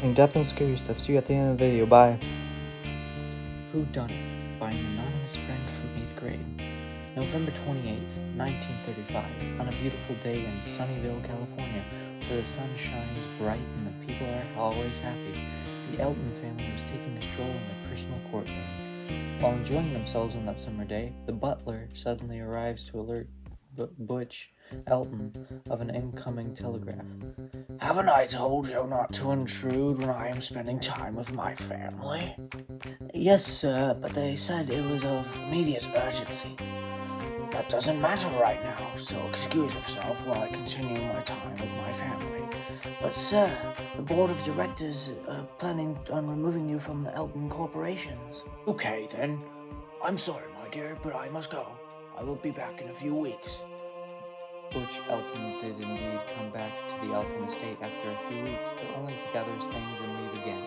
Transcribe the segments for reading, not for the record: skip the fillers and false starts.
Death and scary stuff. See you at the end of the video. Bye. Who-Dunnit by an anonymous friend from 8th grade. November 28th, 1935, on a beautiful day in Sunnyvale, California, where the sun shines bright and the people are always happy, the Elton family was taking a stroll in their personal courtyard. While enjoying themselves on that summer day, the butler suddenly arrives to alert Butch Elton of an incoming telegram. Haven't I told you not to intrude when I am spending time with my family? Yes, sir, but they said it was of immediate urgency. That doesn't matter right now, so excuse yourself while I continue my time with my family. But sir, the board of directors are planning on removing you from the Elton corporations. Okay then. I'm sorry, my dear, but I must go. I will be back in a few weeks. Butch Elton did indeed come back to the Elton estate after a few weeks, but only to gather his things and leave again.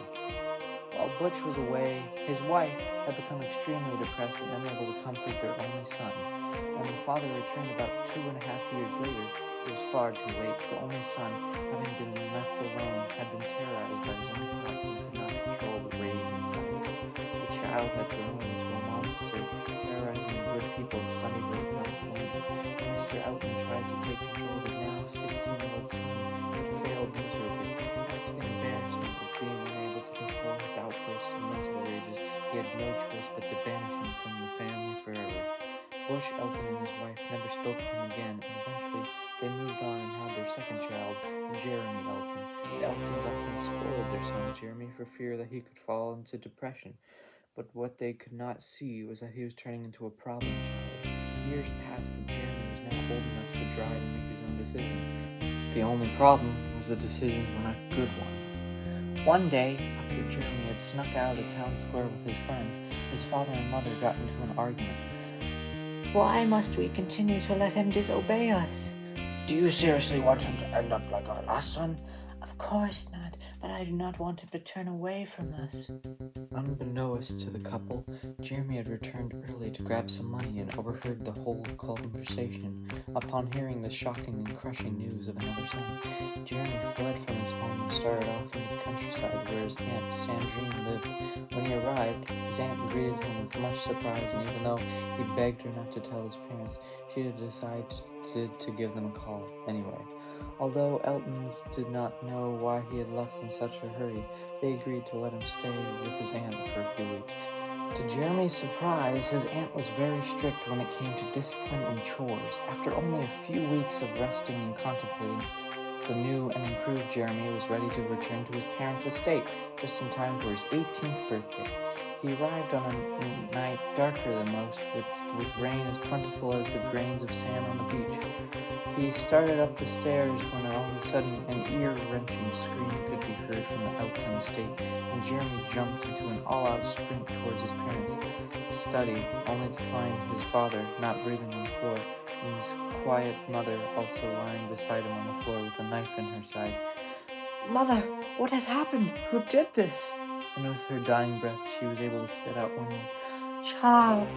While Butch was away, his wife had become extremely depressed and unable to comfort their only son. When the father returned about 2.5 years later, it was far too late. The only son, having been left alone, had been terrorized by his own thoughts and could not control the rage inside. The child had grown into a monster, terrorizing the good people of Sunnyvale, California. Mr. Elton tried to take control of his now 16-year-old son, but failed miserably. After the embarrassment of being unable to control his outbursts and mental rages, he had no choice but to banish him from the family forever. Butch Elton and his wife never spoke to him again, and eventually they moved on and had their second child, Jeremy Elton. The Eltons often spoiled their son Jeremy for fear that he could fall into depression, but what they could not see was that he was turning into a problem child. Years passed and Jeremy was now old enough to drive and make his own decisions. The only problem was the decisions were not good ones. One day, after Jeremy had snuck out of the town square with his friends, his father and mother got into an argument. Why must we continue to let him disobey us? Do you seriously want him to end up like our last son? Of course not, but I do not want him to turn away from us. Unbeknownst to the couple, Jeremy had returned early to grab some money and overheard the whole conversation. Upon hearing the shocking and crushing news of another son, Jeremy fled from his home and started off into the countryside where his aunt Sandrine lived. When he arrived, his aunt greeted him with much surprise, and even though he begged her not to tell his parents, she had decided to give them a call anyway. Although Eltons did not know why he had left in such a hurry, they agreed to let him stay with his aunt for a few weeks. To Jeremy's surprise, his aunt was very strict when it came to discipline and chores. After only a few weeks of resting and contemplating, the new and improved Jeremy was ready to return to his parents' estate, just in time for his 18th birthday. He arrived on a night darker than most, with rain as plentiful as the grains of sand on the beach. He started up the stairs when all of a sudden an ear-wrenching scream could be heard from the Elton estate, and Jeremy jumped into an all-out sprint towards his parents' study, only to find his father not breathing on the floor, and his quiet mother also lying beside him on the floor with a knife in her side. Mother, what has happened? Who did this? And with her dying breath, she was able to spit out one word, Charles.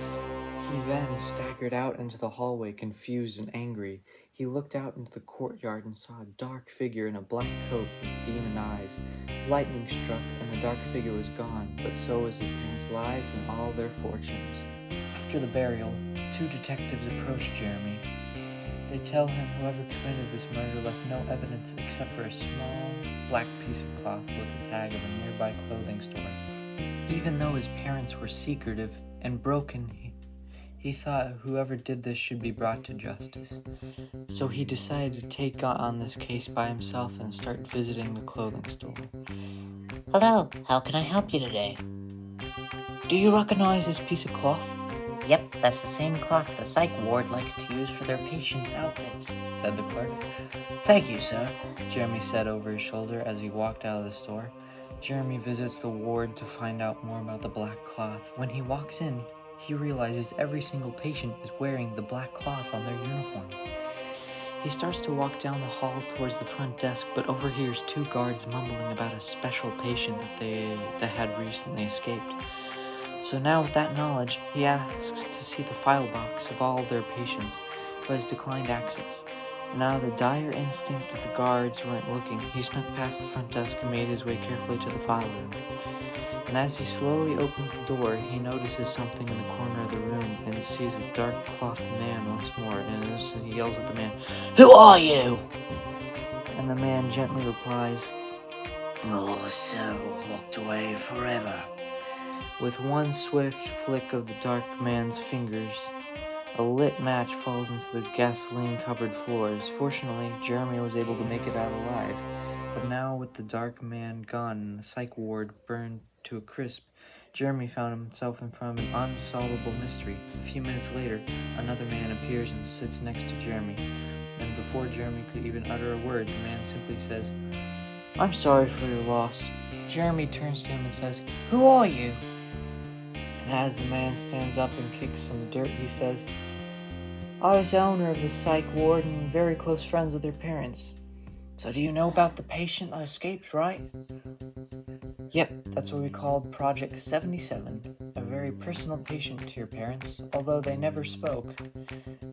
He then staggered out into the hallway, confused and angry. He looked out into the courtyard and saw a dark figure in a black coat with demon eyes. Lightning struck, and the dark figure was gone, but so was his parents' lives and all their fortunes. After the burial, 2 detectives approached Jeremy. They tell him whoever committed this murder left no evidence except for a small black piece of cloth with the tag of a nearby clothing store. Even though his parents were secretive and broken, he thought whoever did this should be brought to justice. So he decided to take on this case by himself and start visiting the clothing store. Hello, how can I help you today? Do you recognize this piece of cloth? Yep, that's the same cloth the psych ward likes to use for their patients' outfits, said the clerk. Thank you, sir, Jeremy said over his shoulder as he walked out of the store. Jeremy visits the ward to find out more about the black cloth. When he walks in, he realizes every single patient is wearing the black cloth on their uniforms. He starts to walk down the hall towards the front desk, but overhears 2 guards mumbling about a special patient that had recently escaped. So now with that knowledge, he asks to see the file box of all their patients, but has declined access. and out of the dire instinct that the guards weren't looking, he snuck past the front desk and made his way carefully to the file room. And as he slowly opens the door, he notices something in the corner of the room and sees a dark-clothed man once more. In an instant, he yells at the man, "Who are you?" And the man gently replies, "A lost soul locked away forever." with one swift flick of the dark man's fingers, a lit match falls into the gasoline-covered floors. Fortunately, Jeremy was able to make it out alive. But now, with the dark man gone and the psych ward burned to a crisp, Jeremy found himself in front of an unsolvable mystery. A few minutes later, another man appears and sits next to Jeremy. And before Jeremy could even utter a word, the man simply says, "I'm sorry for your loss." Jeremy turns to him and says, "Who are you?" And as the man stands up and kicks some dirt, he says, "I was the owner of the psych ward and very close friends with their parents." "So do you know about the patient that escaped, right?" "Yep, that's what we called Project 77, a very personal patient to your parents, although they never spoke.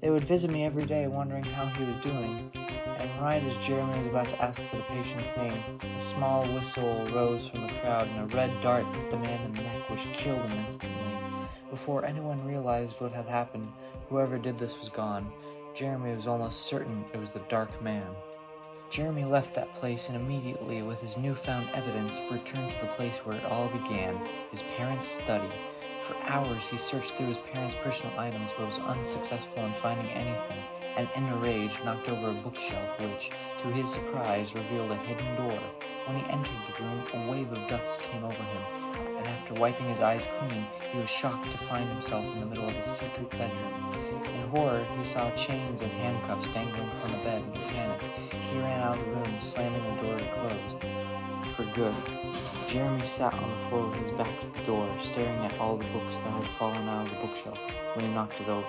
They would visit me every day wondering how he was doing, and right as Jeremy was about to ask for the patient's name, a small whistle rose from the crowd and a red dart hit the man in the neck, which killed him instantly. Before anyone realized what had happened, whoever did this was gone. Jeremy was almost certain it was the Dark Man. Jeremy left that place and immediately, with his newfound evidence, returned to the place where it all began, his parents' study. For hours he searched through his parents' personal items but was unsuccessful in finding anything, and in a rage knocked over a bookshelf which, to his surprise, revealed a hidden door. When he entered the room, a wave of dust came over him, and after wiping his eyes clean, he was shocked to find himself in the middle of his secret bedroom. In horror, he saw chains and handcuffs dangling from the bed. In panic, he ran out of the room, slamming the door closed. For good. Jeremy sat on the floor with his back to the door, staring at all the books that had fallen out of the bookshelf when he knocked it over.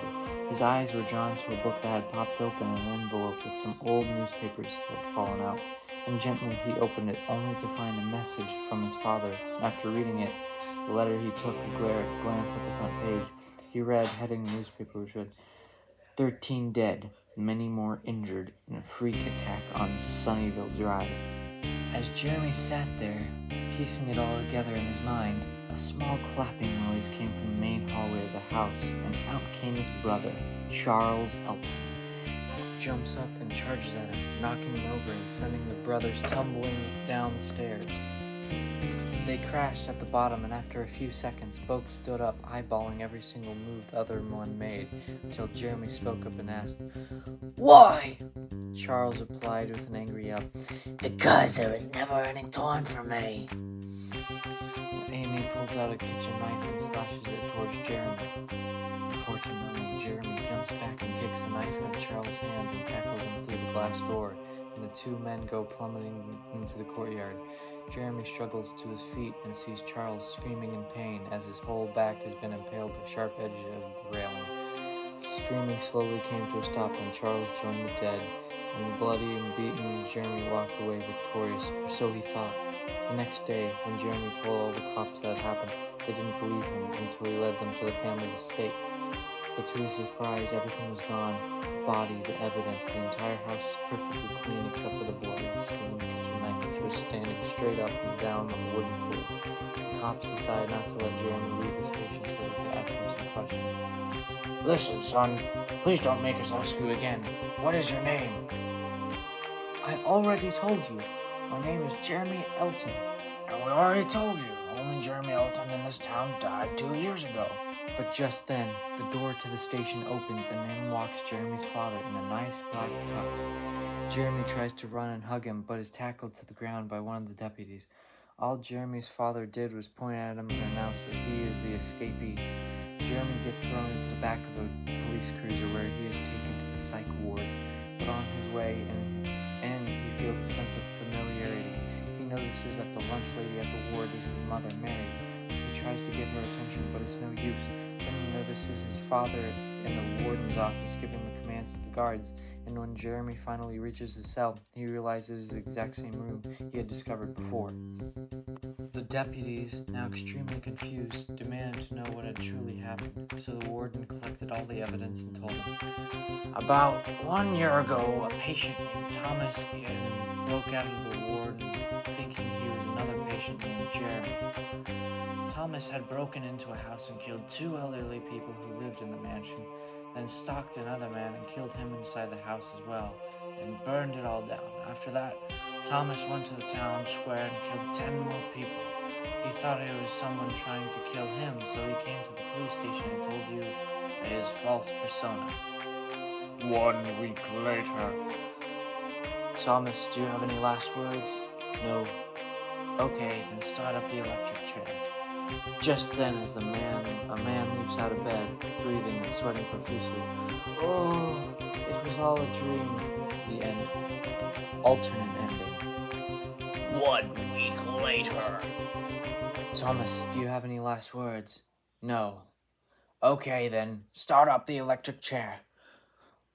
His eyes were drawn to a book that had popped open in an envelope with some old newspapers that had fallen out, and gently he opened it, only to find a message from his father. And after reading it, the letter he took a glance at the front page. He read, heading the newspaper, which read, 13 dead, many more injured in a freak attack on Sunnyvale Drive. As Jeremy sat there, piecing it all together in his mind, a small clapping noise came from the main hallway of the house, and out came his brother, Charles Elton. He jumps up and charges at him, knocking him over and sending the brothers tumbling down the stairs. They crashed at the bottom, and after a few seconds, both stood up, eyeballing every single move the other one made, until Jeremy spoke up and asked, "Why?" Charles replied with an angry yell, "Because there was never any time for me." Amy pulls out a kitchen knife and slashes it towards Jeremy. Unfortunately, Jeremy jumps back and kicks the knife out of Charles' hands and tackles him through the glass door, and the two men go plummeting into the courtyard. Jeremy struggles to his feet and sees Charles screaming in pain as his whole back has been impaled by the sharp edge of the railing. Screaming slowly came to a stop when Charles joined the dead, and bloody and beaten, Jeremy walked away victorious, or so he thought. The next day, when Jeremy told all the cops that had happened, they didn't believe him until he led them to the family's estate. But to his surprise, everything was gone. The body, the evidence, the entire house was perfectly clean except for the bloody, stained kitchen knife, which was standing straight up and down on the wooden floor. The cops decided not to let Jeremy leave the station so they could ask him some questions. "Listen, son, please don't make us ask you again. What is your name?" "I already told you. My name is Jeremy Elton." "And we already told you. Only Jeremy Elton in this town died 2 years ago." But just then, the door to the station opens and in walks Jeremy's father in a nice black tux. Jeremy tries to run and hug him, but is tackled to the ground by one of the deputies. All Jeremy's father did was point at him and announce that he is the escapee. Jeremy gets thrown into the back of a police cruiser where he is taken to the psych ward. But on his way in, he feels a sense of familiarity. He notices that the lunch lady at the ward is his mother, Mary. He tries to get her attention, but it's no use. Then he notices his father in the warden's office giving the commands to the guards, and when Jeremy finally reaches his cell, he realizes it's the exact same room he had discovered before. The deputies, now extremely confused, demanded to know what had truly happened, so the warden collected all the evidence and told him. About 1 year ago, a patient named Thomas broke out of the ward thinking he was another patient named Jeremy. Thomas had broken into a house and killed 2 elderly people who lived in the mansion, then stalked another man and killed him inside the house as well, and burned it all down. After that, Thomas went to the town square and killed 10 more people. He thought it was someone trying to kill him, so he came to the police station and told you his false persona. 1 week later. Thomas, do you have any last words? No. Okay, then start up the electric chair. Just then, as a man leaps out of bed, breathing and sweating profusely. Oh, it was all a dream. The end. Alternate ending. 1 week later. Thomas, do you have any last words? No. Okay, then, start up the electric chair.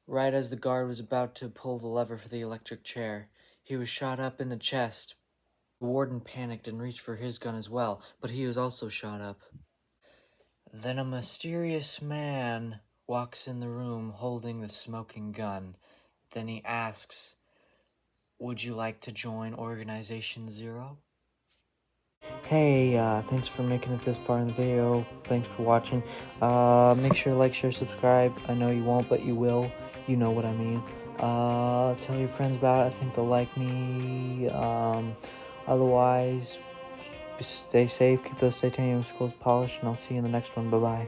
Right as the guard was about to pull the lever for the electric chair, he was shot up in the chest. The warden panicked and reached for his gun as well, but he was also shot up. Then a mysterious man walks in the room holding the smoking gun. Then he asks, "Would you like to join Organization Zero?" Hey, thanks for making it this far in the video. Thanks for watching. Make sure to like, share, subscribe. I know you won't, but you will. You know what I mean. Tell your friends about it. I think they'll like me. Otherwise, stay safe. Keep those titanium skulls polished, and I'll see you in the next one. Bye-bye.